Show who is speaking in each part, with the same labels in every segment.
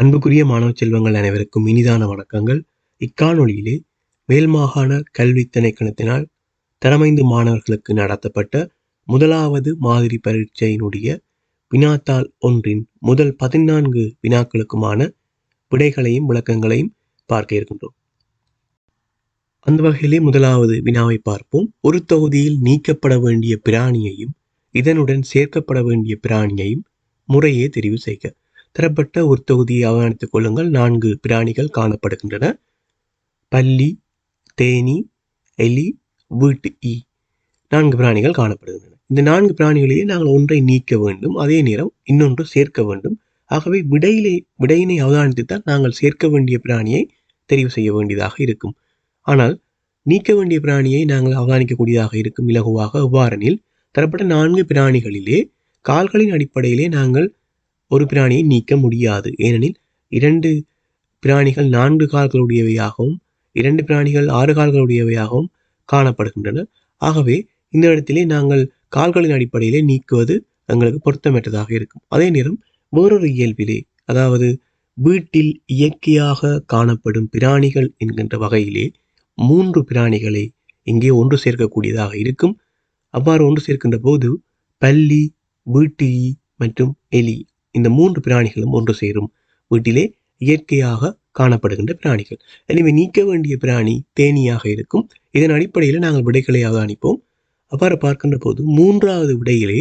Speaker 1: அன்புக்குரிய மாணவ செல்வங்கள் அனைவருக்கும் இனிதான வணக்கங்கள். இக்காணொளியிலே மேல்மாகாண கல்வி திணைக்களத்தினால் தரமைந்து மாணவர்களுக்கு நடத்தப்பட்ட முதலாவது மாதிரி பரீட்சையினுடைய வினாத்தாள் ஒன்றின் முதல் 14 வினாக்களுக்குமான விடைகளையும் விளக்கங்களையும் பார்க்க இருக்கின்றோம். அந்த வகையிலே முதலாவது வினாவை பார்ப்போம். ஒரு தொகுதியில் நீக்கப்பட வேண்டிய பிராணியையும் இதனுடன் சேர்க்கப்பட வேண்டிய பிராணியையும் முறையே தெரிவு செய்க. தரப்பட்ட ஒரு தொகுதியை அவதானித்துக் கொள்ளுங்கள். 4 பிராணிகள் காணப்படுகின்றன. பல்லி, தேனி, எலி, வீட்டு ஈ 4 பிராணிகள் காணப்படுகின்றன. இந்த 4 பிராணிகளையே நாங்கள் ஒன்றை நீக்க வேண்டும், அதே நேரம் இன்னொன்று சேர்க்க வேண்டும். ஆகவே விடையினை அவதானித்துத்தான் நாங்கள் சேர்க்க வேண்டிய பிராணியை தெரிவு செய்ய வேண்டியதாக இருக்கும். ஆனால் நீக்க வேண்டிய பிராணியை நாங்கள் அவதானிக்கக்கூடியதாக இருக்கும் இலகுவாக. எவ்வாறெனில் தரப்பட்ட 4 பிராணிகளிலே கால்களின் அடிப்படையிலே நாங்கள் ஒரு பிராணியை நீக்க முடியாது. ஏனெனில் 2 பிராணிகள் 4 கால்களுடையவையாகவும் 2 பிராணிகள் 6 கால்களுடையவையாகவும் காணப்படுகின்றன. ஆகவே இந்த இடத்திலே நாங்கள் கால்களின் அடிப்படையிலே நீக்குவது எங்களுக்கு பொருத்தமற்றதாக இருக்கும். அதே நேரம் வேறொரு இயல்பிலே, அதாவது வீட்டில் இயற்கையாக காணப்படும் பிராணிகள் என்கின்ற வகையிலே 3 பிராணிகளை இங்கே ஒன்று சேர்க்கக்கூடியதாக இருக்கும். அவ்வாறு ஒன்று சேர்க்கின்ற போது பல்லி, வீட்டு ஈ மற்றும் எலி இந்த 3 பிராணிகளும் ஒன்று சேரும். வீட்டிலே இயற்கையாக காணப்படுகின்ற பிராணிகள். எனவே நீக்க வேண்டிய பிராணி தேனியாக இருக்கும். இதன் அடிப்படையில் நாங்கள் விடைகளை அவதானிப்போம். அவ்வாறு பார்க்கின்ற போது 3வது விடையிலே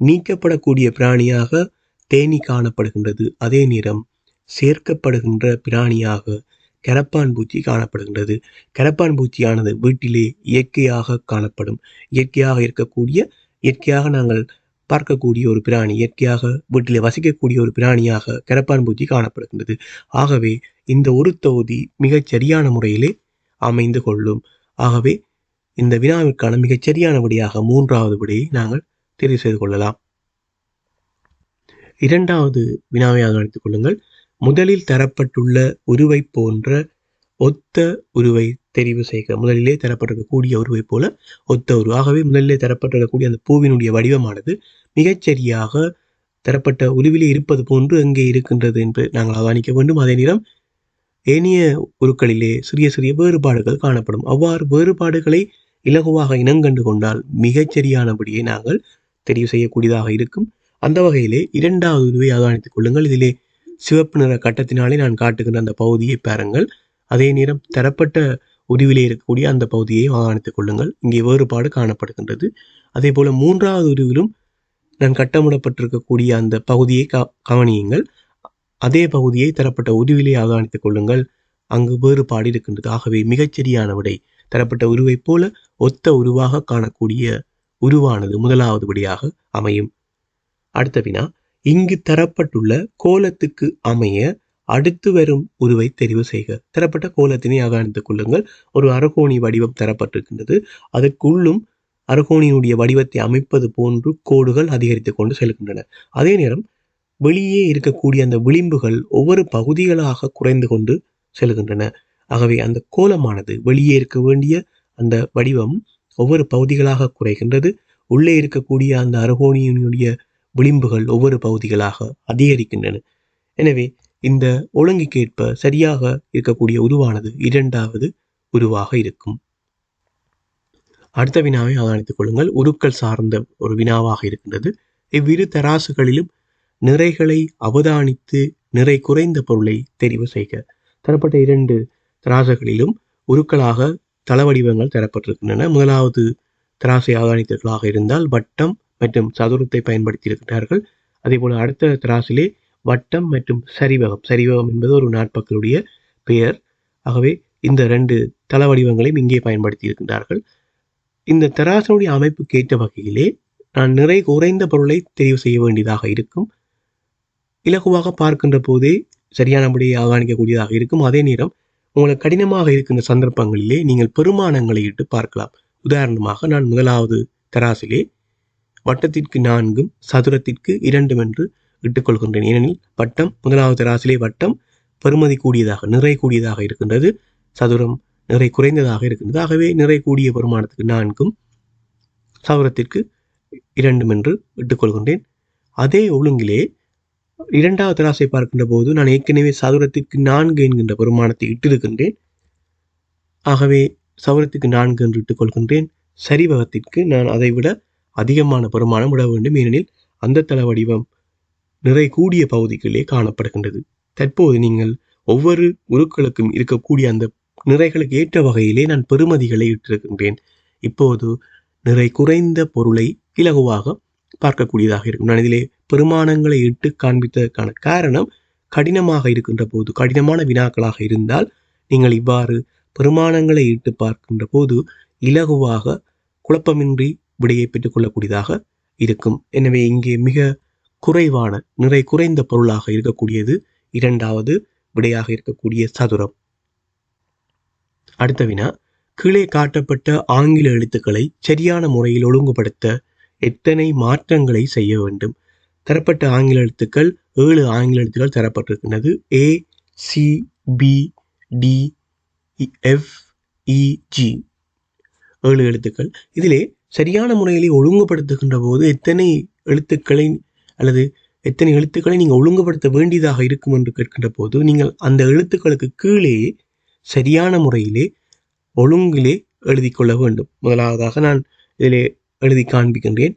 Speaker 1: நீக்கப்படக்கூடிய பிராணியாக தேனி காணப்படுகின்றது. அதே நேரம் சேர்க்கப்படுகின்ற பிராணியாக கரப்பான் பூச்சி காணப்படுகின்றது. கரப்பான் பூச்சியானது வீட்டிலே இயற்கையாக காணப்படும், இயற்கையாக இருக்கக்கூடிய, இயற்கையாக நாங்கள் பார்க்கக்கூடிய ஒரு பிராணி, இயற்கையாக வீட்டிலே வசிக்கக்கூடிய ஒரு பிராணியாக கரப்பான் பூச்சி காணப்படுகின்றது. ஆகவே இந்த ஒரு தொகுதி மிகச் சரியான முறையிலே அமைந்து கொள்ளும். ஆகவே இந்த வினாவிற்கான மிகச் சரியான விடையாக 3வது விடையை நாங்கள் தெரிவு செய்து கொள்ளலாம். 2வது வினாவை கவனித்துக் கொள்ளுங்கள். முதலில் தரப்பட்டுள்ள உருவை போன்ற ஒத்த உருவை தெரிவு செய்க. முதலிலே தரப்பட்டிருக்கக்கூடிய உருவை போல ஒத்த உரு. ஆகவே முதலிலே தரப்பட்டிருக்கக்கூடிய அந்த பூவினுடைய வடிவமானது மிகச்சரியாக தரப்பட்ட உருவிலே இருப்பது போன்று எங்கே இருக்கின்றது என்று நாங்கள் அவதானிக்க வேண்டும். அதே நேரம் ஏனைய உருக்களிலே சிறிய சிறிய வேறுபாடுகள் காணப்படும். அவ்வாறு வேறுபாடுகளை இலகுவாக இனங்கண்டு கொண்டால் மிகச்சரியானபடியே நாங்கள் தெரிவு செய்யக்கூடியதாக இருக்கும். அந்த வகையிலே 2வது உருவை அவதானித்துக் கொள்ளுங்கள். இதிலே சிவப்பு நிற கட்டத்தினாலே நான் காட்டுகின்ற அந்த பகுதியை பாருங்கள். அதே நேரம் தரப்பட்ட உருவிலே இருக்கக்கூடிய அந்த பகுதியை அவதானித்துக் கொள்ளுங்கள். இங்கே வேறுபாடு காணப்படுகின்றது. அதே போல 3வது உருவிலும் நான் கட்டமிடப்பட்டிருக்கக்கூடிய அந்த பகுதியை கவனியுங்கள். அதே பகுதியை தரப்பட்ட உருவிலே அவதானித்துக் கொள்ளுங்கள். அங்கு வேறுபாடு இருக்கின்றது. ஆகவே மிகச்சரியான விடை தரப்பட்ட உருவை போல ஒத்த உருவாக காணக்கூடிய உருவானது 1வது விடையாக அமையும். அடுத்த வினா, இங்கு தரப்பட்டுள்ள கோலத்துக்கு அமைய அடுத்து வரும் உருவை தெரிவு செய்க. தரப்பட்ட கோலத்தினை அவதானித்துக் கொள்ளுங்கள். ஒரு அறுகோணி வடிவம் தரப்பட்டிருக்கின்றது. அதற்குள்ளும் அறுகோணியினுடைய வடிவத்தை அமைப்பது போன்று கோடுகள் அதிகரித்து கொண்டு செல்கின்றன. அதே நேரம் வெளியே இருக்கக்கூடிய அந்த விளிம்புகள் ஒவ்வொரு பகுதிகளாக குறைந்து கொண்டு செல்கின்றன. ஆகவே அந்த கோலமானது வெளியே இருக்க வேண்டிய அந்த வடிவம் ஒவ்வொரு பகுதிகளாக குறைகின்றது. உள்ளே இருக்கக்கூடிய அந்த அறுகோணியினுடைய விளிம்புகள் ஒவ்வொரு பகுதிகளாக அதிகரிக்கின்றன. எனவே இந்த ஒழுங்குக்கேற்ப சரியாக இருக்கக்கூடிய உருவானது 2வது உருவாக இருக்கும். அடுத்த வினாவை அவதானித்துக் கொள்ளுங்கள். உருக்கள் சார்ந்த ஒரு வினாவாக இருக்கின்றது. இவ்விரு தராசுகளிலும் நிறைகளை அவதானித்து நிறை குறைந்த பொருளை தெரிவு செய்க. தரப்பட்ட 2 தராசுகளிலும் உருக்களாக தள வடிவங்கள் தரப்பட்டிருக்கின்றன. 1வது தராசை அவதானித்தர்களாக இருந்தால் வட்டம் மற்றும் சதுரத்தை பயன்படுத்தி இருக்கிறார்கள். அதே போல அடுத்த தராசிலே வட்டம் மற்றும் சரிவகம், சரிவகம் என்பது ஒரு நாட்பக்களுடைய பெயர். ஆகவே இந்த 2 தள வடிவங்களையும் இங்கே பயன்படுத்தி இருக்கின்றார்கள். இந்த தராசனுடைய அமைப்புக்கு ஏற்ற வகையிலே நான் நிறை குறைந்த பொருளை தெரிவு செய்ய வேண்டியதாக இருக்கும். இலகுவாக பார்க்கின்ற போதே சரியானபடியை அவதானிக்கக்கூடியதாக இருக்கும். அதே நேரம் உங்களுக்கு கடினமாக இருக்கின்ற சந்தர்ப்பங்களிலே நீங்கள் பெருமானங்களை இட்டு பார்க்கலாம். உதாரணமாக நான் 1வது தராசிலே வட்டத்திற்கு 4 சதுரத்திற்கு 2 என்று இட்டுக்கொள்கின்றேன். ஏனெனில் வட்டம் 1வது தராசிலே வட்டம் பெறுமதி கூடியதாக, நிறை கூடியதாக இருக்கின்றது. சதுரம் நிறை குறைந்ததாக இருக்கின்றது. ஆகவே நிறை கூடிய பெருமானத்துக்கு 4 சதுரத்திற்கு 2 என்று இட்டுக்கொள்கின்றேன். அதே ஒழுங்கிலே இரண்டாவது தராசை பார்க்கின்ற போது நான் ஏற்கனவே சதுரத்திற்கு 4 என்கின்ற பெருமானத்தை இட்டிருக்கின்றேன். ஆகவே சதுரத்துக்கு 4 என்று இட்டுக் கொள்கின்றேன். சரிவகத்திற்கு நான் அதைவிட அதிகமான பெருமானம் விட வேண்டும். ஏனெனில் அந்த தள வடிவம் நிறை கூடிய பகுதிகளிலே காணப்படுகின்றது. தற்போது நீங்கள் ஒவ்வொரு உருக்களுக்கும் இருக்கக்கூடிய அந்த நிறைகளுக்கு ஏற்ற வகையிலே நான் பெறுமதிகளை இட்டிருக்கின்றேன். இப்போது நிறை குறைந்த பொருளை இலகுவாக பார்க்கக்கூடியதாக இருக்கும். நான் இதிலே பெருமானங்களை இட்டு காண்பித்ததற்கான காரணம், கடினமாக இருக்கின்ற போது, கடினமான வினாக்களாக இருந்தால் நீங்கள் இவ்வாறு பெருமானங்களை இட்டு பார்க்கின்ற போது இலகுவாக குழப்பமின்றி விடையை பெற்றுக்கொள்ளக்கூடியதாக இருக்கும். எனவே இங்கே மிக குறைவான நிறை குறைந்த பொருளாக இருக்கக்கூடியது இரண்டாவது விடையாக இருக்கக்கூடிய சதுரம். அடுத்த வினா, கீழே காட்டப்பட்ட ஆங்கில எழுத்துக்களை சரியான முறையில் ஒழுங்குபடுத்த எத்தனை மாற்றங்களை செய்ய வேண்டும்? தரப்பட்ட ஆங்கில எழுத்துக்கள் 7 ஆங்கில எழுத்துக்கள் தரப்பட்டிருக்கின்றது. A, C, B, D, F, E, G 7 எழுத்துக்கள். இதிலே சரியான முறையிலே ஒழுங்குபடுத்துகின்ற போது எத்தனை எழுத்துக்களை அல்லது எத்தனை எழுத்துக்களை நீங்கள் ஒழுங்குபடுத்த வேண்டியதாக இருக்கும் என்று கேட்கின்ற போது, நீங்கள் அந்த எழுத்துக்களுக்கு கீழே சரியான முறையிலே ஒழுங்கிலே எழுதி கொள்ள வேண்டும். முதலாவதாக நான் இதிலே எழுதி காண்பிக்கின்றேன்.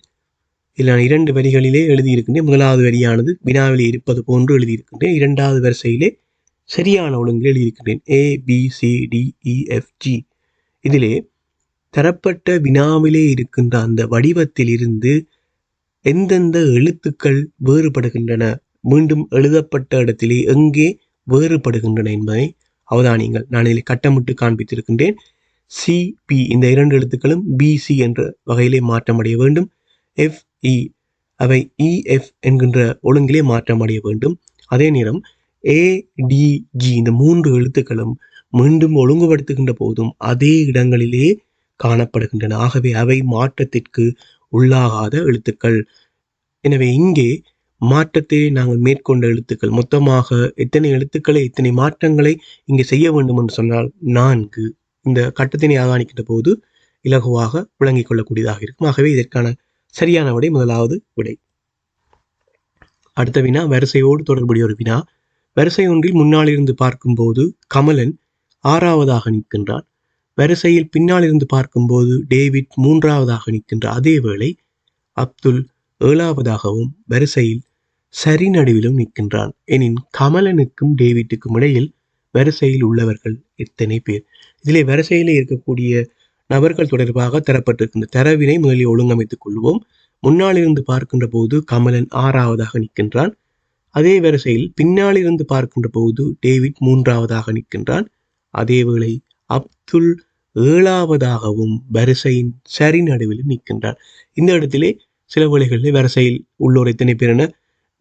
Speaker 1: இதில் நான் 2 வரிகளிலே எழுதியிருக்கின்றேன். முதலாவது வரியானது வினாவிலே இருப்பது போன்று எழுதியிருக்கின்றேன். இரண்டாவது வரிசையிலே சரியான ஒழுங்கில் எழுதியிருக்கின்றேன். A, B, C, D, E, F, G. இதிலே தரப்பட்ட வினாவிலே இருக்கின்ற அந்த வடிவத்தில் இருந்து எந்தெந்த எழுத்துக்கள் வேறுபடுகின்றன, மீண்டும் எழுதப்பட்ட இடத்திலே எங்கே வேறுபடுகின்றன என்பதை அவதானியுங்கள். நான் இதில் கட்டமிட்டு காண்பித்திருக்கின்றேன். CP இந்த 2 எழுத்துக்களும் BC என்ற வகையிலே மாற்றமடைய வேண்டும். FE அவை EF என்கின்ற ஒழுங்கிலே மாற்றமடைய வேண்டும். அதே நேரம் ADG இந்த 3 எழுத்துக்களும் மீண்டும் ஒழுங்குபடுத்துகின்ற போதும் அதே இடங்களிலே காணப்படுகின்றன. ஆகவே அவை மாற்றத்திற்கு உள்ளாகாத எழுத்துக்கள். எனவே இங்கே மாற்றத்தை நாங்கள் மேற்கொண்ட எழுத்துக்கள் மொத்தமாக எத்தனை எழுத்துக்களை எத்தனை மாற்றங்களை இங்கே செய்ய வேண்டும் என்று சொன்னால் 4. இந்த கட்டத்தினை அவதானிக்கின்ற போது இலகுவாக விளங்கிக் கொள்ளக்கூடியதாக இருக்கும். ஆகவே இதற்கான சரியான விடை முதலாவது விடை. அடுத்த வினா வரிசையோடு தொடர்புடைய ஒரு வினா. வரிசை ஒன்றில் முன்னால் இருந்து பார்க்கும்போது கமலன் 6வதாக நிற்கின்றான். வரிசையில் பின்னால் இருந்து பார்க்கும்போது டேவிட் 3வதாக நிற்கின்றார். அதே வேளை அப்துல் 7வதாகவும் வரிசையில் சரி நடுவிலும் நிற்கின்றான். எனின் கமலனுக்கும் டேவிட்டுக்கும் இடையில் வரிசையில் உள்ளவர்கள் எத்தனை பேர்? இதிலே வரிசையிலே இருக்கக்கூடிய நபர்கள் தொடர்பாக தரப்பட்டிருக்கின்ற தரவினை முதலில் ஒழுங்கமைத்துக் கொள்வோம். முன்னால் இருந்து பார்க்கின்ற போது கமலன் 6வதாக நிற்கின்றான். அதே வரிசையில் பின்னால் இருந்து பார்க்கின்ற போது டேவிட் 3வதாக நிற்கின்றான். அதேவேளை அப்துல் 7வதாகவும் வரிசையின் சரி நடுவில் நிற்கின்றான். இந்த இடத்திலே சில வேளைகளில் வரிசையில் உள்ளோர் எத்தனை பேர் என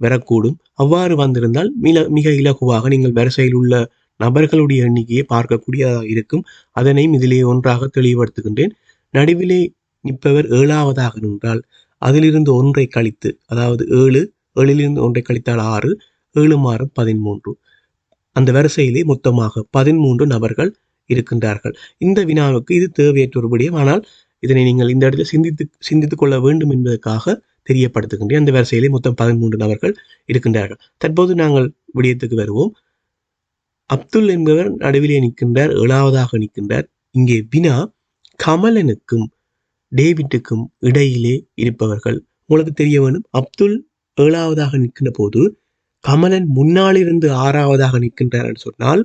Speaker 1: வரக்கூடும். அவ்வாறு வந்திருந்தால் மிக இலகுவாக நீங்கள் வரிசையில் உள்ள நபர்களுடைய எண்ணிக்கையை பார்க்கக்கூடியதாக இருக்கும். அதனையும் இதிலே ஒன்றாக தெளிவுபடுத்துகின்றேன். நடுவிலே நிற்பவர் 7வதாக நின்றால் அதிலிருந்து ஒன்றை கழித்து, அதாவது 7லிருந்து ஒன்றை கழித்தால் 6, 7 மாறும் 13. அந்த வரிசையிலே மொத்தமாக 13 நபர்கள் இருக்கின்றார்கள். இந்த வினாவுக்கு இது தேவையற்ற ஒரு விடயம். ஆனால் இதனை நீங்கள் இந்த இடத்தில் சிந்தித்துக் கொள்ள வேண்டும் என்பதற்காக தெரியப்படுத்துகின்றேன். அந்த வரிசையிலே மொத்தம் 13 நபர்கள் இருக்கின்றார்கள். தற்போது நாங்கள் விடயத்துக்கு வருவோம். அப்துல் என்பவர் நடுவிலே நிற்கின்றார், 7வதாக நிற்கின்றார். இங்கே வினா கமலனுக்கும் டேவிட்டுக்கும் இடையிலே இருப்பவர்கள். உங்களுக்கு தெரிய வேண்டும், அப்துல் 7வதாக நிற்கின்ற போது கமலன் முன்னாலிருந்து 6வதாக நிற்கின்றார் என்று சொன்னால்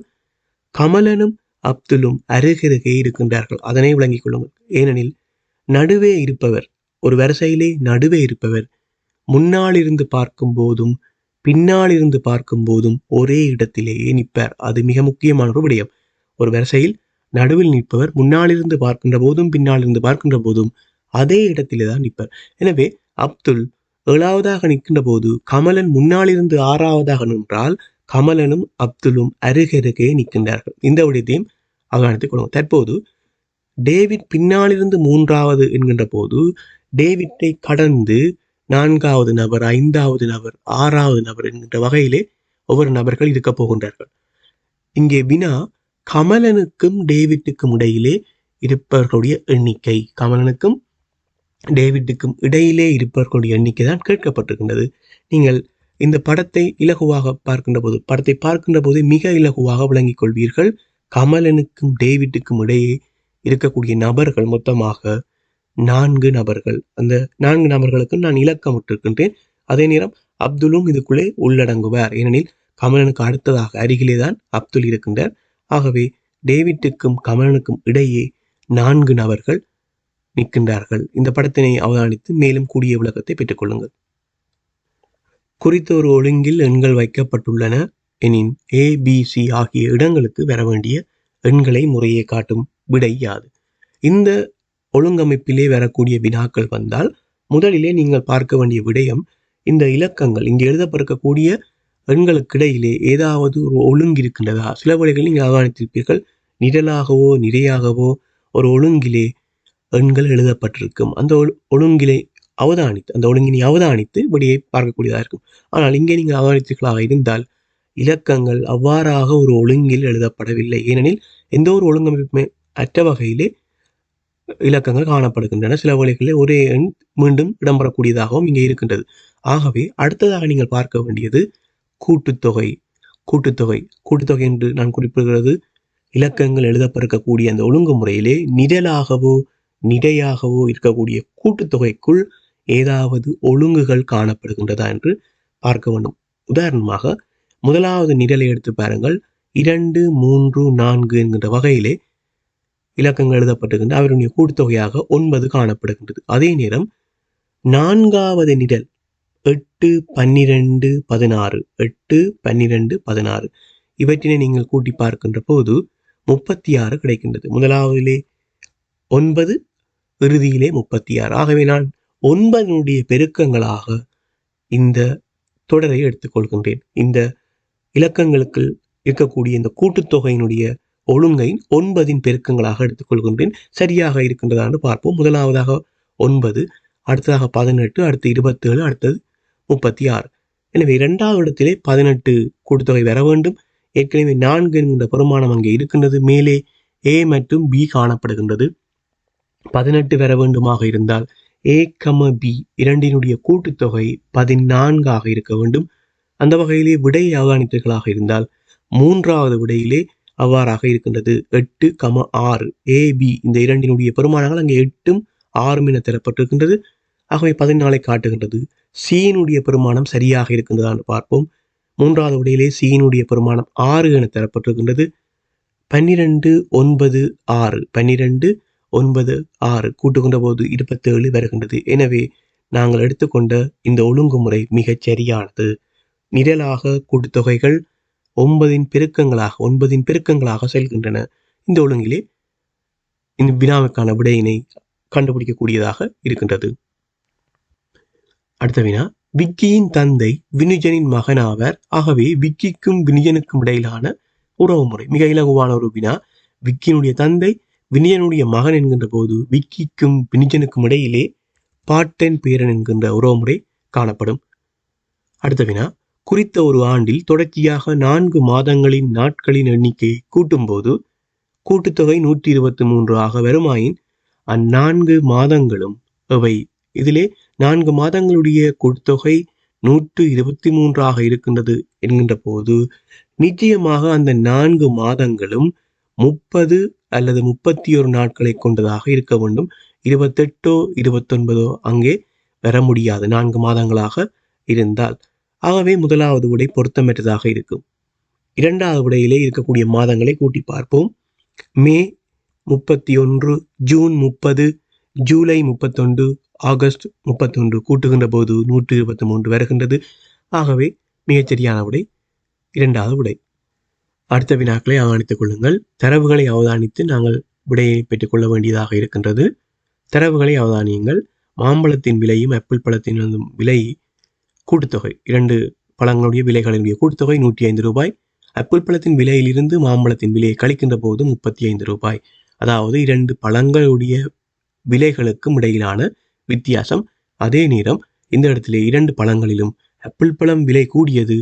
Speaker 1: கமலனும் அப்துலும் அருகருகே இருக்கின்றார்கள். அதனை விளங்கிக் கொள்ளுங்கள். ஏனெனில் நடுவே இருப்பவர், ஒரு வரிசையிலே நடுவே இருப்பவர் முன்னால் இருந்து பார்க்கும் போதும் பின்னால் இருந்து பார்க்கும் போதும் ஒரே இடத்திலேயே நிற்பார். அது மிக முக்கியமான ஒரு விடயம். ஒரு வரிசையில் நடுவில் நிற்பவர் முன்னாலிருந்து பார்க்கின்ற போதும் பின்னால் இருந்து பார்க்கின்ற போதும் அதே இடத்திலே தான் நிற்பார். எனவே அப்துல் 7வதாக நிற்கின்ற போது கமலன் முன்னாலிருந்து 6வதாக நின்றால் கமலனும் அப்துலும் அருகருகே நிற்கின்றார்கள். இந்த விடயத்தையும் அவதானித்துக் கொள்ளுங்கள். தற்போது டேவிட் பின்னாலிருந்து 3வது என்கின்ற போது டேவிட்டை கடந்து 4வது நபர், 5வது நபர், 6வது நபர் என்கின்ற வகையிலே ஒவ்வொரு நபர்கள் இருக்க போகின்றார்கள். இங்கே வினா கமலனுக்கும் டேவிட்டுக்கும் இடையிலே இருப்பவர்களுடைய எண்ணிக்கை, கமலனுக்கும் டேவிட்டுக்கும் இடையிலே இருப்பவர்களுடைய எண்ணிக்கை தான் கேட்கப்பட்டிருக்கின்றது. நீங்கள் இந்த படத்தை இலகுவாக படத்தை பார்க்கின்ற போது மிக இலகுவாக விளங்கிக் கொள்வீர்கள். கமலனுக்கும் டேவிட்டுக்கும் இடையே இருக்கக்கூடிய நபர்கள் மொத்தமாக 4 நபர்கள். அந்த 4 நபர்களுக்கு நான் இலக்கம் விட்டிருக்கின்றேன். அதே நேரம் அப்துலும் இதுக்குள்ளே உள்ளடங்குவார். ஏனெனில் கமலனுக்கு அடுத்ததாக அருகிலே தான் அப்துல் இருக்கின்றார். ஆகவே டேவிட்டுக்கும் கமலனுக்கும் இடையே 4 நபர்கள் நிற்கின்றார்கள். இந்த படத்தினை அவதானித்து மேலும் கூடிய விளக்கத்தை பெற்றுக்கொள்ளுங்கள். குறித்த ஒரு ஒழுங்கில் எண்கள் வைக்கப்பட்டுள்ளன எனின் ABC ஆகிய இடங்களுக்கு வர வேண்டிய எண்களை முறையே காட்டும் விடை யாது? இந்த ஒழுங்கமைப்பிலே வரக்கூடிய வினாக்கள் வந்தால் முதலிலே நீங்கள் பார்க்க வேண்டிய விடயம், இந்த இலக்கங்கள் இங்கே எழுதப்பட்டிருக்கக்கூடிய எண்களுக்கிடையிலே ஏதாவது ஒரு ஒழுங்கு இருக்கின்றதா? சில வழிகளில் நீங்கள் அவதானித்திருப்பீர்கள், நிரலாகவோ நிறையாகவோ ஒரு ஒழுங்கிலே எண்கள் எழுதப்பட்டிருக்கும். அந்த ஒழுங்கினை அவதானித்து விடையை பார்க்கக்கூடியதாக இருக்கும். ஆனால் இங்கே நீங்கள் அவதானித்தீர்களாக இருந்தால் இலக்கங்கள் அவ்வாறாக ஒரு ஒழுங்கில் எழுதப்படவில்லை. ஏனெனில் எந்த ஒரு ஒழுங்கமைப்புமே அற்ற வகையிலே இலக்கங்கள் காணப்படுகின்றன. சில வழிகளில் ஒரே எண் மீண்டும் இடம்பெறக்கூடியதாகவும் இங்கே இருக்கின்றது. ஆகவே அடுத்ததாக நீங்கள் பார்க்க வேண்டியது கூட்டுத்தொகை. கூட்டுத்தொகை என்று நான் குறிப்பிடுகிறது, இலக்கங்கள் எழுதப்பட்டிருக்கக்கூடிய அந்த ஒழுங்குமுறையிலே நிரலாகவோ நிறையாகவோ இருக்கக்கூடிய கூட்டுத்தொகைக்குள் ஏதாவது ஒழுங்குகள் காணப்படுகின்றதா என்று பார்க்க வேண்டும். உதாரணமாக முதலாவது நிரலை எடுத்து பாருங்கள். 2, 3, 4 என்கின்ற வகையிலே இலக்கங்கள் எழுதப்பட்டிருக்கின்ற அவருடைய கூட்டுத்தொகையாக 9 காணப்படுகின்றது. அதே நேரம் 4வது நிரல் 8, 12, 16 8, 12, 16 இவற்றினை நீங்கள் கூட்டி பார்க்கின்ற போது 36 கிடைக்கின்றது. முதலாவதிலே 9, இறுதியிலே 36. ஆகவே நான் 9 பெருக்கங்களாக இந்த தொடரை எடுத்துக்கொள்கின்றேன். இந்த இலக்கங்களுக்கு இருக்கக்கூடிய இந்த கூட்டுத்தொகையினுடைய ஒழுங்கை 9 பெருக்கங்களாக எடுத்துக்கொள்கின்றேன். சரியாக இருக்கின்றதா என்று பார்ப்போம். முதலாவதாக 9, அடுத்ததாக 18, அடுத்து 27, அடுத்தது 36. எனவே 2வது இடத்திலே 18 கூட்டுத்தொகை வர வேண்டும். ஏற்கனவே 4 என்கின்ற பெருமானம் அங்கே இருக்கின்றது. மேலே A மற்றும் B காணப்படுகின்றது. 18 வர வேண்டுமாக இருந்தால் A, B இரண்டினுடைய கூட்டுத்தொகை 14 இருக்க வேண்டும். அந்த வகையிலே விடையை அவதானித்தர்களாக இருந்தால் 3வது விடையிலே அவ்வாறாக இருக்கின்றது. 8, 6 AB இந்த இரண்டினுடைய பெருமானங்கள் அங்கே 8, 6 என தரப்பட்டிருக்கின்றது. ஆகவே 14 காட்டுகின்றது. C பெருமானம் சரியாக இருக்கின்றதா என்று பார்ப்போம். 3வது விடையிலே C பெருமானம் 6 என தரப்பட்டிருக்கின்றது. 12, 9, 6 12, 9, 6 கூட்டுகின்ற போது 27 வருகின்றது. எனவே நாங்கள் எடுத்துக்கொண்ட இந்த ஒழுங்குமுறை மிகச் சரியானது. நிரலாக கூட்டுத்தொகைகள் 9 பெருக்கங்களாக செல்கின்றன. இந்த ஒழுங்கிலே இந்த வினாவுக்கான விடையினை கண்டுபிடிக்கக்கூடியதாக இருக்கின்றது. அடுத்த வினா, விக்கியின் தந்தை வினுஜனின் மகன் ஆவர். ஆகவே விக்கிக்கும் வினுஜனுக்கும் இடையிலான உறவுமுறை. மிக இலகுவான ஒரு வினா. விக்கியினுடைய தந்தை வினுஜனுடைய மகன் என்கின்ற போது விக்கிக்கும் வினுஜனுக்கும் இடையிலே பாட்டன் பேரன் என்கின்ற உறவுமுறை காணப்படும். அடுத்த வினா, குறித்த ஒரு ஆண்டில் தொடர்ச்சியாக 4 மாதங்களின் நாட்களின் எண்ணிக்கையை கூட்டும் போது கூட்டுத்தொகை 123 ஆக வருமாயின் அந்நான்கு மாதங்களும் எவை? இதிலே 4 மாதங்களுடைய கூட்டுத்தொகை 123 ஆக இருக்கின்றது என்கின்ற போது நிச்சயமாக அந்த 4 மாதங்களும் 30 அல்லது 31 நாட்களை கொண்டதாக இருக்க வேண்டும். 28 29 அங்கே வர முடியாது 4 மாதங்களாக இருந்தால். ஆகவே முதலாவது விடை பொருத்தமற்றதாக இருக்கும். 2வது விடையிலே இருக்கக்கூடிய மாதங்களை கூட்டி பார்ப்போம். மே 31, ஜூன் 30, ஜூலை 31, ஆகஸ்ட் 31 கூட்டுகின்ற போது 123 வருகின்றது. ஆகவே மிகச்சரியான விடை 2வது விடை. அடுத்த வினாக்களை அவதானித்துக் கொள்ளுங்கள். தரவுகளை அவதானித்து நாங்கள் விடையை பெற்றுக்கொள்ள வேண்டியதாக இருக்கின்றது. தரவுகளை அவதானியுங்கள். மாம்பழத்தின் விலையும் ஆப்பிள் பழத்தின் விலை கூட்டுத்தொகை, 2 பழங்களுடைய விலைகளுடைய கூட்டுத்தொகை 105 ரூபாய். ஆப்பிள் பழத்தின் விலையிலிருந்து மாம்பழத்தின் விலையை கழிக்கின்ற போது 35 ரூபாய். அதாவது 2 பழங்களுடைய விலைகளுக்கும் இடையிலான வித்தியாசம். அதே நேரம் இந்த இடத்திலே 2 பழங்களிலும் ஆப்பிள் பழம் விலை கூடியது,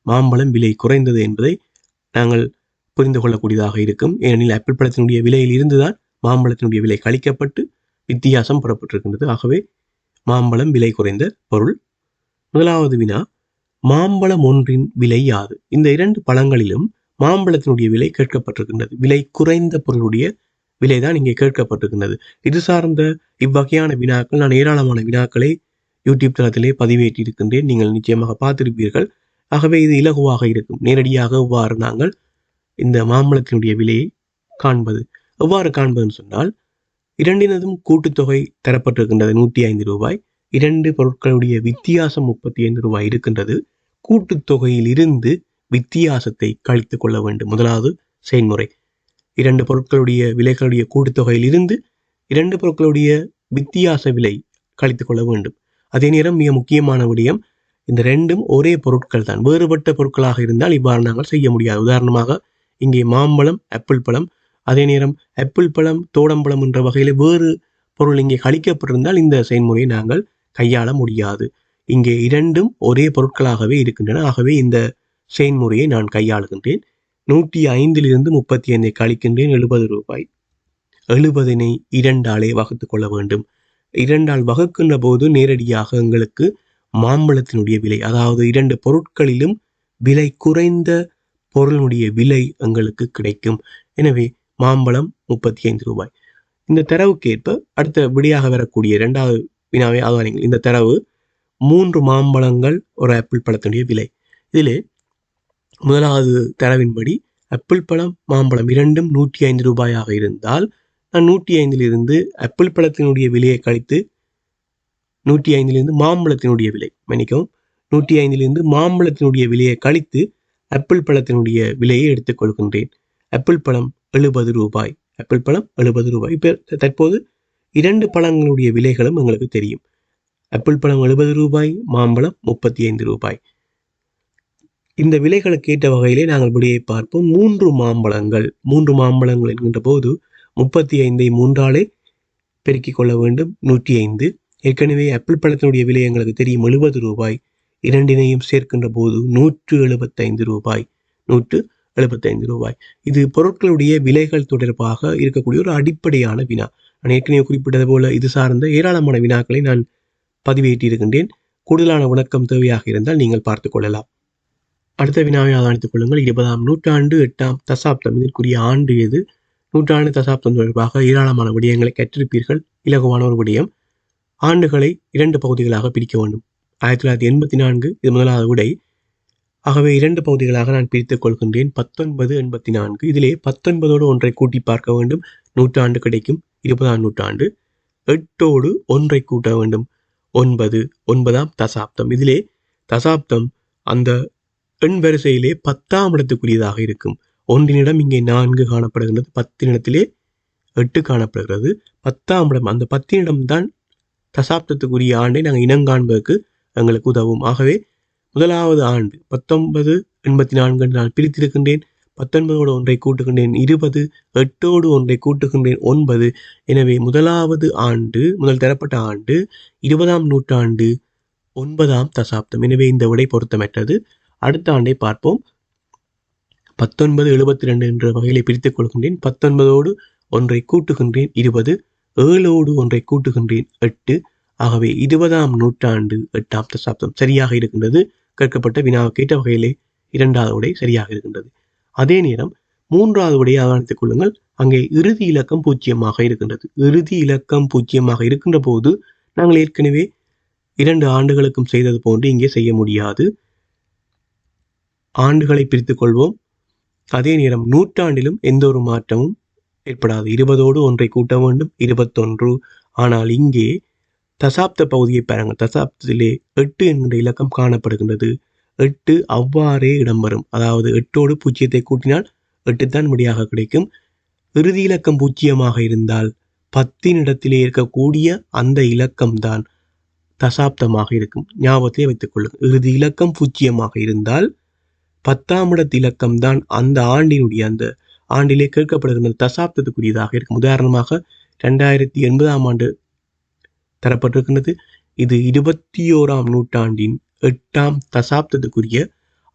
Speaker 1: மாம்பழம் விலை குறைந்தது என்பதை நாங்கள் புரிந்து கொள்ளக்கூடியதாக இருக்கும். ஏனெனில் ஆப்பிள் பழத்தினுடைய விலையில் இருந்துதான் மாம்பழத்தினுடைய விலை கழிக்கப்பட்டு வித்தியாசம் பெறப்பட்டிருக்கின்றது. ஆகவே மாம்பழம் விலை குறைந்த பொருள். முதலாவது வினா, மாம்பழம் ஒன்றின் விலை யாது? இந்த 2 பழங்களிலும் மாம்பழத்தினுடைய விலை கேட்கப்பட்டிருக்கின்றது. விலை குறைந்த பொருளுடைய விலைதான் இங்கே கேட்கப்பட்டிருக்கின்றது. இது சார்ந்த இவ்வகையான வினாக்கள் நான் ஏராளமான வினாக்களை யூடியூப் தளத்திலே பதிவேற்றி இருக்கின்றேன். நீங்கள் நிச்சயமாக பார்த்திருப்பீர்கள். ஆகவே இது இலகுவாக இருக்கும். நேரடியாக எவ்வாறு நாங்கள் இந்த மாம்பழத்தினுடைய விலையை காண்பது, எவ்வாறு காண்பதுன்னு சொன்னால், இரண்டினதும் கூட்டுத்தொகை தரப்பட்டிருக்கின்றது 105 ரூபாய். 2 பொருட்களுடைய வித்தியாசம் 35 ரூபாய் இருக்கின்றது. கூட்டுத்தொகையில் இருந்து வித்தியாசத்தை கழித்துக் கொள்ள வேண்டும். முதலாவது செயல்முறை. 2 பொருட்களுடைய விலைகளுடைய கூட்டுத்தொகையில் இருந்து 2 பொருட்களுடைய வித்தியாச விலை கழித்துக் கொள்ள வேண்டும். அதே நேரம் மிக முக்கியமான விடயம், இந்த 2ம் ஒரே பொருட்கள் தான். வேறுபட்ட பொருட்களாக இருந்தால் இவ்வாறு நாங்கள் செய்ய முடியாது. உதாரணமாக இங்கே மாம்பழம், ஆப்பிள் பழம், அதே நேரம் ஆப்பிள் பழம், தோடம்பழம் என்ற வகையில் வேறு பொருள் இங்கே கழிக்கப்பட்டிருந்தால் இந்த செயல்முறையை நாங்கள் கையாள முடியாது. இங்கே 2ம் ஒரே பொருட்களாகவே இருக்கின்றன. ஆகவே இந்த செயல்முறையை நான் கையாளுகின்றேன். 105 35 கழிக்கின்றேன். 70 ரூபாய். 70-னை 2ஆலே வகுத்துக் கொள்ள வேண்டும். 2ஆல் வகுக்கின்ற போது நேரடியாக எங்களுக்கு மாம்பழத்தினுடைய விலை, அதாவது 2 பொருட்களிலும் விலை குறைந்த பொருளுடைய விலை எங்களுக்கு கிடைக்கும். எனவே மாம்பழம் 35 ரூபாய். இந்த தரவுக்கேற்ப அடுத்த விடையாக வரக்கூடிய 2வது வினாவை ஆகாரங்கள். இந்த தரவு 3 மாம்பழங்கள் ஒரு ஆப்பிள் பழத்தினுடைய விலை. இதிலே முதலாவது தரவின்படி ஆப்பிள் பழம், மாம்பழம் 2ம் 105 ரூபாயாக இருந்தால் நான் 105 ஆப்பிள் பழத்தினுடைய விலையை கழித்து 105 மாம்பழத்தினுடைய விலை, மன்னிக்கவும், 105 மாம்பழத்தினுடைய விலையை கழித்து ஆப்பிள் பழத்தினுடைய விலையை எடுத்துக்கொள்கின்றேன். ஆப்பிள் பழம் 70 ரூபாய். ஆப்பிள் பழம் 70 ரூபாய். இப்போ தற்போது 2 பழங்களுடைய விலைகளும் எங்களுக்கு தெரியும். ஆப்பிள் பழம் 70 ரூபாய், மாம்பழம் 35 ரூபாய். இந்த விலைகளுக்கு ஏற்ற வகையிலே நாங்கள் விடையை பார்ப்போம். 3 மாம்பழங்கள் என்கின்ற போது 35-ஐ 3ஆலே பெருக்கிக் கொள்ள வேண்டும். 105. ஏற்கனவே ஆப்பிள் பழத்தினுடைய விலை எங்களுக்கு தெரியும் 70 ரூபாய். 2னையும் சேர்க்கின்ற போது 175 ரூபாய். 175 ரூபாய். இது பொருட்களுடைய விலைகள் தொடர்பாக இருக்கக்கூடிய ஒரு அடிப்படையான வினா. நான் ஏற்கனவே குறிப்பிட்டது போல இது சார்ந்த ஏராளமான வினாக்களை நான் பதிவேற்றியிருக்கின்றேன். கூடுதலான விளக்கம் தேவையாக இருந்தால் நீங்கள் பார்த்துக் கொள்ளலாம். அடுத்த வினாவை ஆதானித்துக் கொள்ளுங்கள். 20ஆம் நூற்றாண்டு 8ஆம் தசாப்தம். இதற்குரிய ஆண்டு எது? நூற்றாண்டு தசாப்தம் தொடர்பாக ஏராளமான விடயங்களை கற்றிருப்பீர்கள். இலகுவான ஒரு விடயம். ஆண்டுகளை 2 பகுதிகளாக பிரிக்க வேண்டும். 1984 இது முதலாவது விடை. ஆகவே 2 பகுதிகளாக நான் பிரித்துக் கொள்கின்றேன். 1984. இதிலே 19ஓடு ஒன்றை கூட்டி பார்க்க வேண்டும். நூற்றாண்டு கிடைக்கும். 20ஆம் நூற்றாண்டு. 8ஓடு ஒன்றை கூட்ட வேண்டும். 9. 9ஆம் தசாப்தம். இதிலே தசாப்தம் அந்த எண் வரிசையிலே 10ஆம் இடத்துக்குரியதாக இருக்கும். ஒன்றினிடம் இங்கே 4 காணப்படுகின்றது. 10 8 காணப்படுகிறது. 10ஆம் இடம், அந்த 10 தான் தசாப்தத்துக்குரிய ஆண்டை நாங்கள் இனங்காண்பதற்கு எங்களுக்கு உதவும். ஆகவே முதலாவது ஆண்டு 1984 என்று நான் பிரித்திருக்கின்றேன். 19ஓடு ஒன்றை கூட்டுகின்றேன் 20, 8ஓடு ஒன்றை கூட்டுகின்றேன் 9. எனவே முதலாவது ஆண்டு, முதல் தரப்பட்ட ஆண்டு 20ஆம் நூற்றாண்டு 9ஆம் தசாப்தம். எனவே இந்த விடை பொருத்தமற்றது. அடுத்த ஆண்டை பார்ப்போம். 1972 என்ற வகையிலே பிரித்துக் கொள்கின்றேன். 19ஓடு ஒன்றை கூட்டுகின்றேன் 20, 7ஓடு ஒன்றை கூட்டுகின்றேன் 8. ஆகவே 20ஆம் நூற்றாண்டு 8ஆம் தசாப்தம் சரியாக இருக்கின்றது. கேட்கப்பட்ட வினாவை கேட்ட வகையிலே 2வது விடை சரியாக இருக்கின்றது. அதே நேரம் 3வது விடையை ஆதானித்துக் கொள்ளுங்கள். அங்கே இறுதி இலக்கம் 0 இருக்கின்றது. இறுதி இலக்கம் 0 இருக்கின்ற போது நாங்கள் ஏற்கனவே 2 ஆண்டுகளுக்கும் செய்தது போன்று இங்கே செய்ய முடியாது. ஆண்டுகளை பிரித்துக் கொள்வோம். அதே நேரம் நூற்றாண்டிலும் எந்த ஒரு மாற்றமும் ஏற்படாது. 20ஓடு ஒன்றை கூட்ட வேண்டும் 21. ஆனால் இங்கே தசாப்த பகுதியை பாருங்கள். தசாப்தத்திலே 8 என்கின்ற இலக்கம் காணப்படுகின்றது. 8 அவ்வாறே இடம்பெறும். அதாவது 8ஓடு 0 கூட்டினால் 8 தான் விடையாக கிடைக்கும். இறுதி இலக்கம் 0 இருந்தால் 10 இடத்திலே இருக்கக்கூடிய அந்த இலக்கம்தான் தசாப்தமாக இருக்கும். ஞாபகத்திலே வைத்துக் கொள்ளுங்கள். இறுதி இலக்கம் 0 இருந்தால் 10ஆம் இடத்து இலக்கம் தான் அந்த ஆண்டினுடைய, அந்த ஆண்டிலே கேட்கப்படுகின்ற தசாப்தத்துக்குரியதாக இருக்கும். உதாரணமாக 2080ஆம் ஆண்டு தரப்பட்டிருக்கின்றது. இது 21ஆம் நூற்றாண்டின் 8ஆம் தசாப்தத்துக்குரிய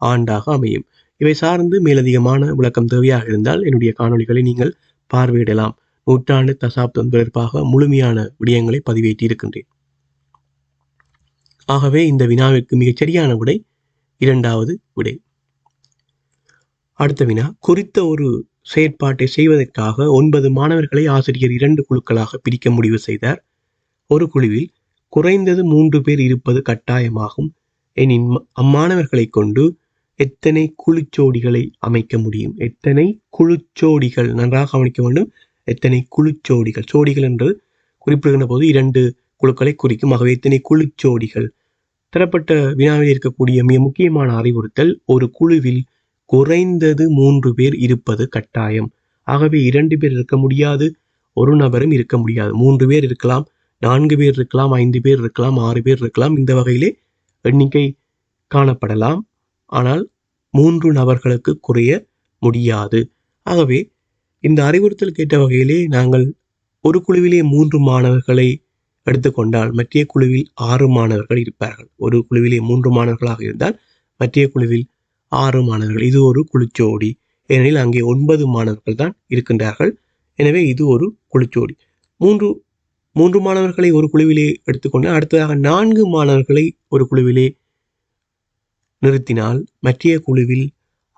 Speaker 1: ஆண்டாக அமையும். இவை சார்ந்து மேலதிகமான விளக்கம் தேவையாக இருந்தால் என்னுடைய காணொளிகளை நீங்கள் பார்வையிடலாம். நூற்றாண்டு தசாப்தம் தொடர்பாக முழுமையான விடயங்களை பதிவேற்றி இருக்கின்றேன். ஆகவே இந்த வினாவிற்கு மிகச் சரியான விடை இரண்டாவது விடை. அடுத்த வினா, குறித்த ஒரு செயற்பாட்டை செய்வதற்காக 9 மாணவர்களை ஆசிரியர் 2 குழுக்களாக பிரிக்க முடிவு செய்தார். ஒரு குழுவில் குறைந்தது 3 பேர் இருப்பது கட்டாயமாகும் எனின் அம்மாணவர்களை கொண்டு எத்தனை குழுச்சோடிகளை அமைக்க முடியும்? எத்தனை குழுச்சோடிகள், நன்றாக கவனிக்க வேண்டும். எத்தனை குழுச்சோடிகள், சோடிகள் என்று குறிப்பிடுகின்ற போது 2 குழுக்களை குறிக்கும். ஆகவே எத்தனை குழுச்சோடிகள்? தரப்பட்ட வினாவில் இருக்கக்கூடிய மிக முக்கியமான அறிவுறுத்தல், ஒரு குழுவில் குறைந்தது 3 பேர் இருப்பது கட்டாயம். ஆகவே 2 பேர் இருக்க முடியாது, ஒரு நபரும் இருக்க முடியாது. 3 பேர் இருக்கலாம், 4 பேர் இருக்கலாம், 5 பேர் இருக்கலாம், 6 பேர் இருக்கலாம். இந்த வகையிலே எண்ணிக்கை காணப்படலாம். ஆனால் 3 நபர்களுக்கு குறைய முடியாது. ஆகவே இந்த அறிவுறுத்தல் கேட்ட வகையிலே நாங்கள் ஒரு குழுவிலே 3 மாணவர்களை எடுத்துக்கொண்டால் மற்ற குழுவில் 6 மாணவர்கள் இருப்பார்கள். ஒரு குழுவிலே 3 மாணவர்களாக இருந்தால் மற்ற குழுவில் 6 மாணவர்கள். இது ஒரு குழுச்சோடி. ஏனெனில் அங்கே 9 மாணவர்கள் தான் இருக்கின்றார்கள். எனவே இது ஒரு குழுச்சோடி. 3 மாணவர்களை ஒரு குழுவிலே எடுத்துக்கொண்டால் அடுத்ததாக 4 மாணவர்களை ஒரு குழுவிலே நிறுத்தினால் மற்ற குழுவில்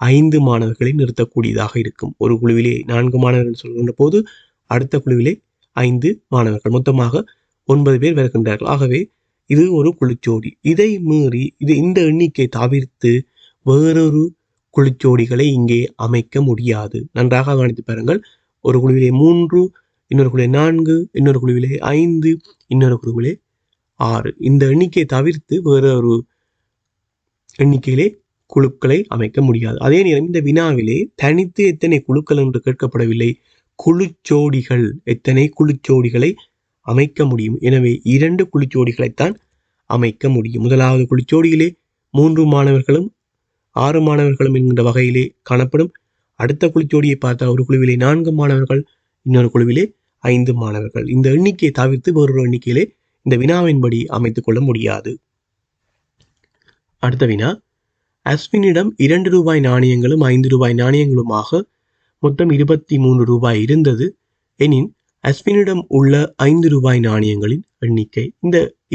Speaker 1: 5 மாணவர்களை நிறுத்தக்கூடியதாக இருக்கும். ஒரு குழுவிலே 4 மாணவர்கள் சொல்கின்ற போது அடுத்த குழுவிலே 5 மாணவர்கள், மொத்தமாக 9 பேர் வருகின்றார்கள். ஆகவே இது ஒரு குழுச்சோடி. இதை மீறி இந்த எண்ணிக்கை தவிர்த்து வேறொரு குழுச்சோடிகளை இங்கே அமைக்க முடியாது. நன்றாக கவனித்து பாருங்கள். ஒரு குழுவிலே 3, இன்னொரு குழுவிலே 4, இன்னொரு குழுவிலே 5, இன்னொரு குழுவிலே 6. இந்த எண்ணிக்கையை தவிர்த்து வேறொரு எண்ணிக்கையிலே குழுக்களை அமைக்க முடியாது. அதே நேரம் இந்த வினாவிலே தனித்து எத்தனை குழுக்கள் என்று கேட்கப்படவில்லை, குழுச்சோடிகள், எத்தனை குழுச்சோடிகளை அமைக்க முடியும். எனவே 2 குழுச்சோடிகளைத்தான் அமைக்க முடியும். முதலாவது குழுச்சோடியிலே 3 மாணவர்களும் 6 மாணவர்களும் என்கின்ற வகையிலே காணப்படும். அடுத்த குழுச்சோடியை பார்த்தால் ஒரு குழுவிலே 4 மாணவர்கள், இன்னொரு குழுவிலே 5 மாணவர்கள். இந்த எண்ணிக்கையை தவிர்த்து வேறொரு எண்ணிக்கையிலே இந்த வினாவின்படி அமைத்துக் கொள்ள முடியாது. அடுத்த வினா, அஸ்வினிடம் 2 ரூபாய் நாணயங்களும் 5 ரூபாய் நாணயங்களுமாக மொத்தம் 23 ரூபாய் இருந்தது எனின் அஸ்வினிடம் உள்ள 5 ரூபாய் நாணயங்களின் எண்ணிக்கை.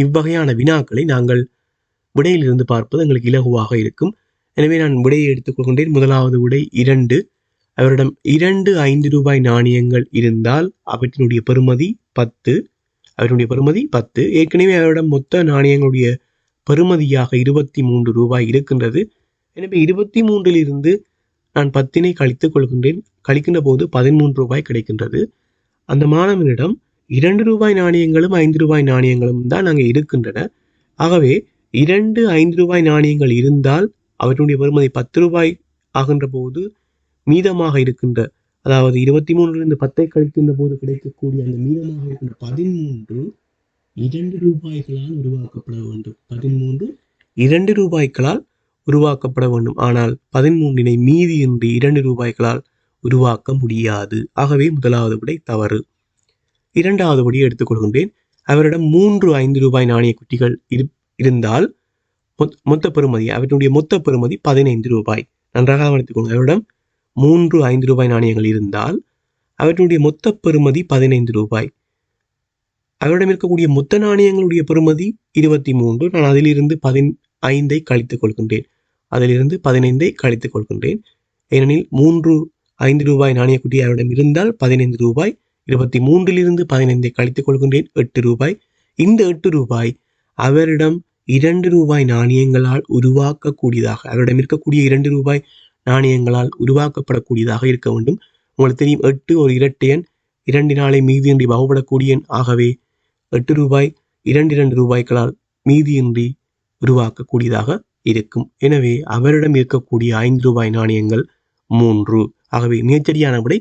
Speaker 1: இவ்வகையான வினாக்களை நாங்கள் விடையிலிருந்து பார்ப்பது எங்களுக்கு இலகுவாக இருக்கும். எனவே நான் விடையை எடுத்துக்கொள்கின்றேன். முதலாவது விடை 2. அவரிடம் 2 5 ரூபாய் நாணயங்கள் இருந்தால் அவற்றினுடைய பெறுமதி 10. அவருடைய பெறுமதி 10. ஏற்கனவே அவரிடம் மொத்த நாணயங்களுடைய பெறுமதியாக 23 ரூபாய் இருக்கின்றது. எனவே 23 நான் 10 கழித்துக் கொள்கின்றேன். கழிக்கின்ற போது 13 ரூபாய் கிடைக்கின்றது. அந்த மாணவனிடம் 2 ரூபாய் நாணயங்களும் 5 ரூபாய் நாணயங்களும் தான் அங்கே இருக்கின்றன. ஆகவே 2 5 ரூபாய் நாணயங்கள் இருந்தால் அவற்றுடைய பெறுமதி 10 ரூபாய் ஆகின்ற போது மீதமாக இருக்கின்ற, அதாவது 23 10 கழிக்கின்ற போது கிடைக்கக்கூடிய அந்த மீதமாக இருக்கின்ற 13 2 ரூபாய்களால் உருவாக்கப்பட வேண்டும். 13 2 ரூபாய்களால் உருவாக்கப்பட வேண்டும். ஆனால் 13 மீதியின்றி 2 ரூபாய்களால் உருவாக்க முடியாது. ஆகவே முதலாவது விடை தவறு. இரண்டாவது விடையை எடுத்துக்கொள்கின்றேன். அவரிடம் 3 5 ரூபாய் நாணய குட்டிகள் இருந்தால் மொத்த பெறுமதி, அவற்றுடைய மொத்த பெறுமதி 15 ரூபாய். நன்றாக கவனித்துக்கொள்ளுங்கள். அவரிடம் 3 5 ரூபாய் நாணயங்கள் இருந்தால் அவற்றுடைய மொத்த பெறுமதி 15 ரூபாய். அவரிடம் இருக்கக்கூடிய மொத்த நாணயங்களுடைய பெறுமதி 23. நான் அதிலிருந்து 15 கழித்துக் கொள்கின்றேன். அதிலிருந்து 15 கழித்துக் கொள்கின்றேன். ஏனெனில் 3 5 ரூபாய் நாணயக்குட்டி அவரிடம் இருந்தால் 15 ரூபாய். 23 15 கழித்துக் கொள்கின்றேன், 8 ரூபாய். இந்த 8 ரூபாய் அவரிடம் 2 ரூபாய் நாணயங்களால் உருவாக்கக்கூடியதாக, அவரிடம் இருக்கக்கூடிய 2 ரூபாய் நாணயங்களால் உருவாக்கப்படக்கூடியதாக இருக்க வேண்டும். உங்களுக்கு தெரியும், 8 ஒரு இரட்டை எண், 2 மீதியின்றி வகுப்படக்கூடிய எண். ஆகவே 8 ரூபாய் 2 ரூபாய்களால் மீதியின்றி உருவாக்கக்கூடியதாக இருக்கும். எனவே அவரிடம் இருக்கக்கூடிய 5 ரூபாய் நாணயங்கள் 3. ஆகவே மிகச்சரியான விடை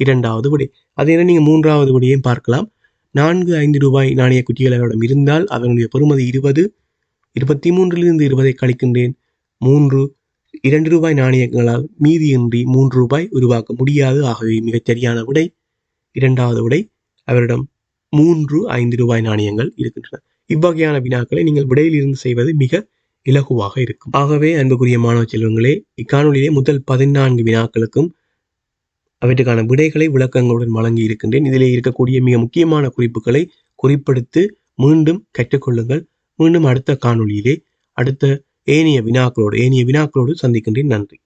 Speaker 1: இரண்டாவது விடை. அதே நீங்கள் மூன்றாவது விடையையும் பார்க்கலாம். 4 5 ரூபாய் நாணய குட்டிகள் அவரிடம் இருந்தால் அதனுடைய பெறுமதி 20. 23 20 கழிக்கின்றேன். 3 2 ரூபாய் நாணயங்களால் மீதியின்றி 3 ரூபாய் உருவாக்க முடியாது. ஆகவே மிகச்சரியான விடை இரண்டாவது விடை. அவரிடம் 3 5 ரூபாய் நாணயங்கள் இருக்கின்றன. இவ்வகையான வினாக்களை நீங்கள் விடையில் இருந்து செய்வது மிக இலகுவாக இருக்கும். ஆகவே அன்புக்குரிய மாணவ செல்வங்களே, இக்காணொலியிலே முதல் 14 வினாக்களுக்கும் அவற்றுக்கான விடைகளை விளக்கங்களுடன் வழங்கி இருக்கின்றேன். இதிலே இருக்கக்கூடிய மிக முக்கியமான குறிப்புகளை குறிப்பெடுத்து மீண்டும் கற்றுக்கொள்ளுங்கள். மீண்டும் அடுத்த காணொலியிலே அடுத்த ஏனைய வினாக்களோடு சந்திக்கின்றேன். நன்றி.